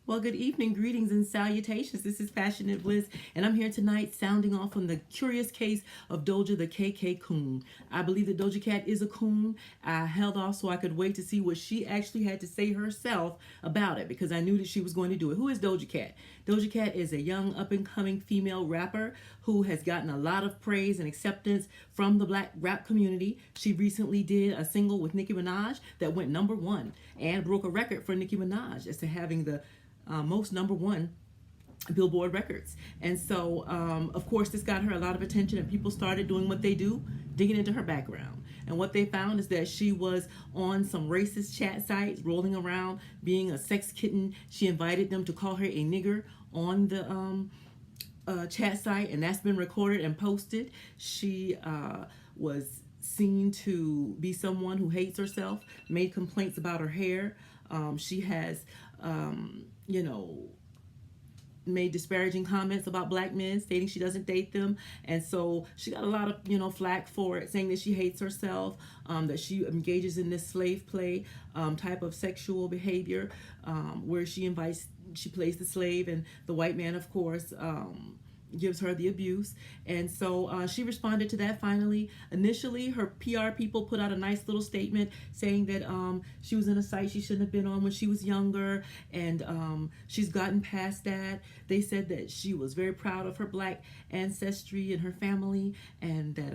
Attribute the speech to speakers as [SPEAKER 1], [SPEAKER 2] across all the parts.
[SPEAKER 1] Well, good evening, greetings, and salutations. This is Passionate Bliss, and I'm here tonight sounding off on the curious case of Doja the KKKoon. I believe that Doja Cat is a coon. I held off so I could wait to see what she actually had to say herself about it because I knew that she was going to do it. Who is Doja Cat? Doja Cat is a young, up and coming female rapper who has gotten a lot of praise and acceptance from the black rap community. She recently did a single with Nicki Minaj that went number one and broke a record for Nicki Minaj as to having the most number one Billboard records. And so, of course, this got her a lot of attention, and people started doing what they do, digging into her background. And what they found is that she was on some racist chat sites, rolling around being a sex kitten. She invited them to call her a nigger on the chat site, and that's been recorded and posted. She was seen to be someone who hates herself, made complaints about her hair. She has, you know, made disparaging comments about black men, stating she doesn't date them. And so she got a lot of, flack for it, saying that she hates herself, that she engages in this slave play type of sexual behavior, where she plays the slave, and the white man, of course, gives her the abuse. And so she responded to that finally. Initially, her PR people put out a nice little statement saying that she was in a site she shouldn't have been on when she was younger, and she's gotten past that. They said that she was very proud of her black ancestry and her family, and that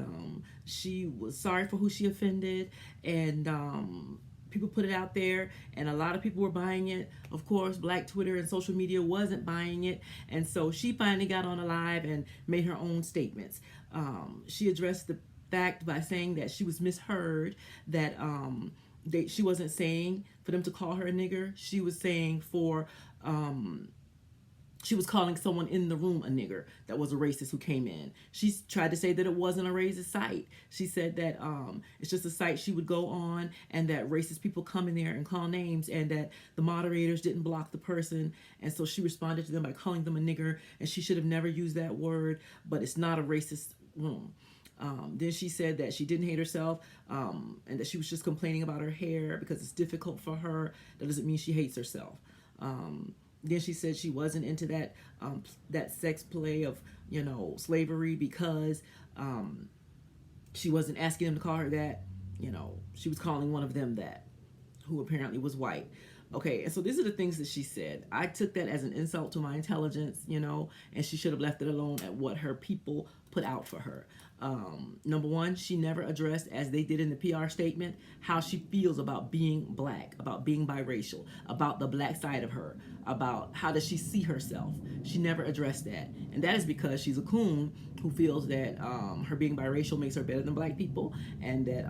[SPEAKER 1] she was sorry for who she offended, and people put it out there, and a lot of people were buying it. Of course, black Twitter and social media wasn't buying it, and so she finally got on a live and made her own statements. She addressed the fact by saying that she was misheard, that she wasn't saying for them to call her a nigger. She was saying she was calling someone in the room a nigger that was a racist who came in. She tried to say that it wasn't a racist site. She said that it's just a site she would go on, and that racist people come in there and call names, and that the moderators didn't block the person. And so she responded to them by calling them a nigger, and she should have never used that word, but it's not a racist room. Then she said that she didn't hate herself, and that she was just complaining about her hair because it's difficult for her. That doesn't mean she hates herself. Then she said she wasn't into that sex play of slavery because she wasn't asking them to call her that. She was calling one of them that, who apparently was white. Okay, and so these are the things that she said. I took that as an insult to my intelligence, and she should have left it alone at what her people put out for her. Number one, she never addressed, as they did in the PR statement, how she feels about being black, about being biracial, about the black side of her, about how does she see herself. She never addressed that. And that is because she's a coon who feels that her being biracial makes her better than black people, and that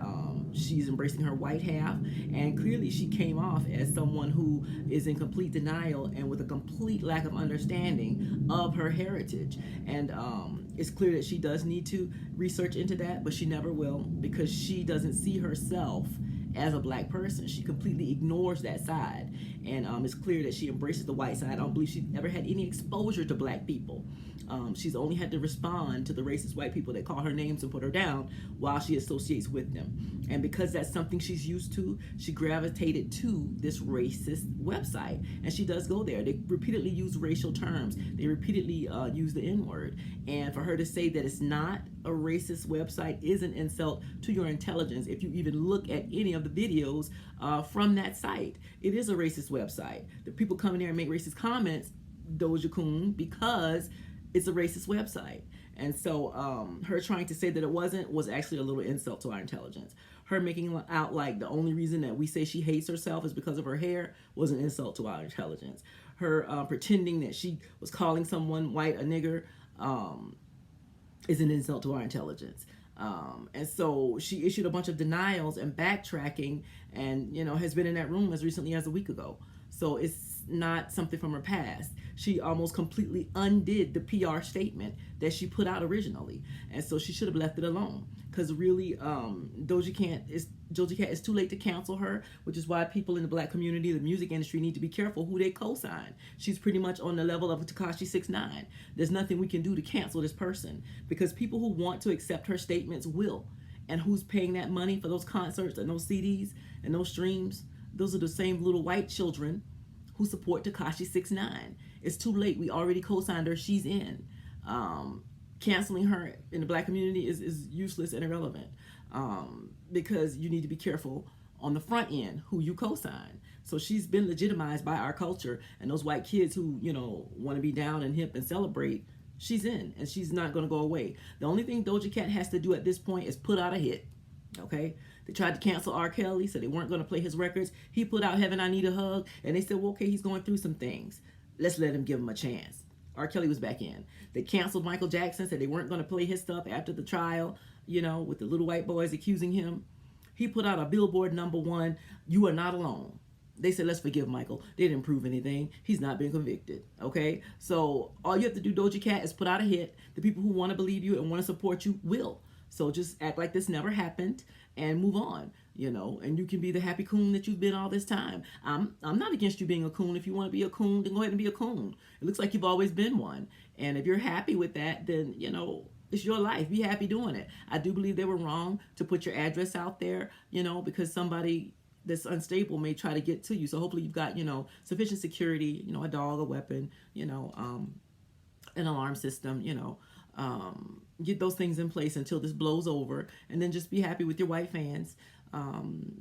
[SPEAKER 1] she's embracing her white half. And clearly she came off as someone who is in complete denial and with a complete lack of understanding of her heritage. And it's clear that she does need to research into that, but she never will, because she doesn't see herself as a black person. She completely ignores that side, and it's clear that she embraces the white side. I don't believe she ever had any exposure to black people. She's only had to respond to the racist white people that call her names and put her down while she associates with them. And because that's something she's used to, she gravitated to this racist website. And she does go there. They repeatedly use racial terms. They repeatedly use the N-word. And for her to say that it's not a racist website is an insult to your intelligence. If you even look at any of the videos from that site, it is a racist website. The people come in there and make racist comments, Doja Coon, because it's a racist website. And so her trying to say that it wasn't was actually a little insult to our intelligence. Her making out like the only reason that we say she hates herself is because of her hair was an insult to our intelligence. Her pretending that she was calling someone white a nigger is an insult to our intelligence. And so she issued a bunch of denials and backtracking, and has been in that room as recently as a week ago. So it's not something from her past. She almost completely undid the PR statement that she put out originally, and so she should have left it alone. Because really, Doja Cat is too late to cancel her, which is why people in the black community, the music industry, need to be careful who they co-sign. She's pretty much on the level of Tekashi 6ix9ine. There's nothing we can do to cancel this person, because people who want to accept her statements will. And who's paying that money for those concerts and those CDs and those streams? Those are the same little white children who support Tekashi 6ix9ine. It's too late. We already co-signed her. She's in. Canceling her in the black community is useless and irrelevant, because you need to be careful on the front end who you co-sign. So she's been legitimized by our culture, and those white kids who, you know, want to be down and hip and celebrate, she's in, and she's not going to go away. The only thing Doja Cat has to do at this point is put out a hit. Okay, they tried to cancel R. Kelly, so they weren't going to play his records. He put out Heaven I Need a Hug, and they said, well, okay, he's going through some things. Let's let him give him a chance. R. Kelly was back in. They canceled Michael Jackson, said they weren't going to play his stuff after the trial, you know, with the little white boys accusing him. He put out a Billboard #1, You Are Not Alone. They said, let's forgive Michael. They didn't prove anything. He's not been convicted, okay? So all you have to do, Doja Cat, is put out a hit. The people who want to believe you and want to support you will. So just act like this never happened and move on, you know, and you can be the happy coon that you've been all this time. I'm not against you being a coon. If you want to be a coon, then go ahead and be a coon. It looks like you've always been one. And if you're happy with that, then, you know, it's your life. Be happy doing it. I do believe they were wrong to put your address out there, you know, because somebody that's unstable may try to get to you. So hopefully you've got, you know, sufficient security, you know, a dog, a weapon, you know, an alarm system, you know, get those things in place until this blows over, and then just be happy with your white fans.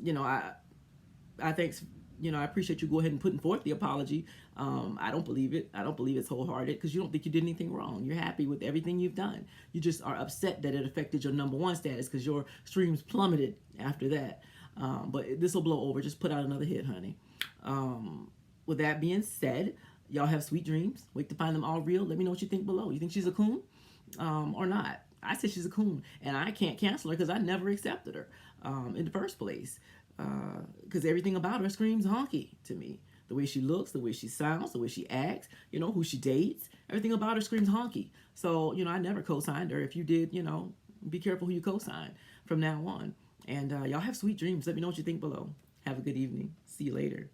[SPEAKER 1] You know, I think, you know, I appreciate you go ahead and putting forth the apology. I don't believe it. I don't believe it's wholehearted, because you don't think you did anything wrong. You're happy with everything you've done. You just are upset that it affected your #1 status, because your streams plummeted after that. But this will blow over. Just put out another hit, honey. With that being said, y'all have sweet dreams. Wait to find them all real. Let me know what you think below. You think she's a coon or not? I said she's a coon, and I can't cancel her because I never accepted her in the first place, because everything about her screams honky to me. The way she looks, the way she sounds, the way she acts, you know, who she dates, everything about her screams honky. So, you know, I never co-signed her. If you did, you know, be careful who you co-sign from now on. And y'all have sweet dreams. Let me know what you think below. Have a good evening. See you later.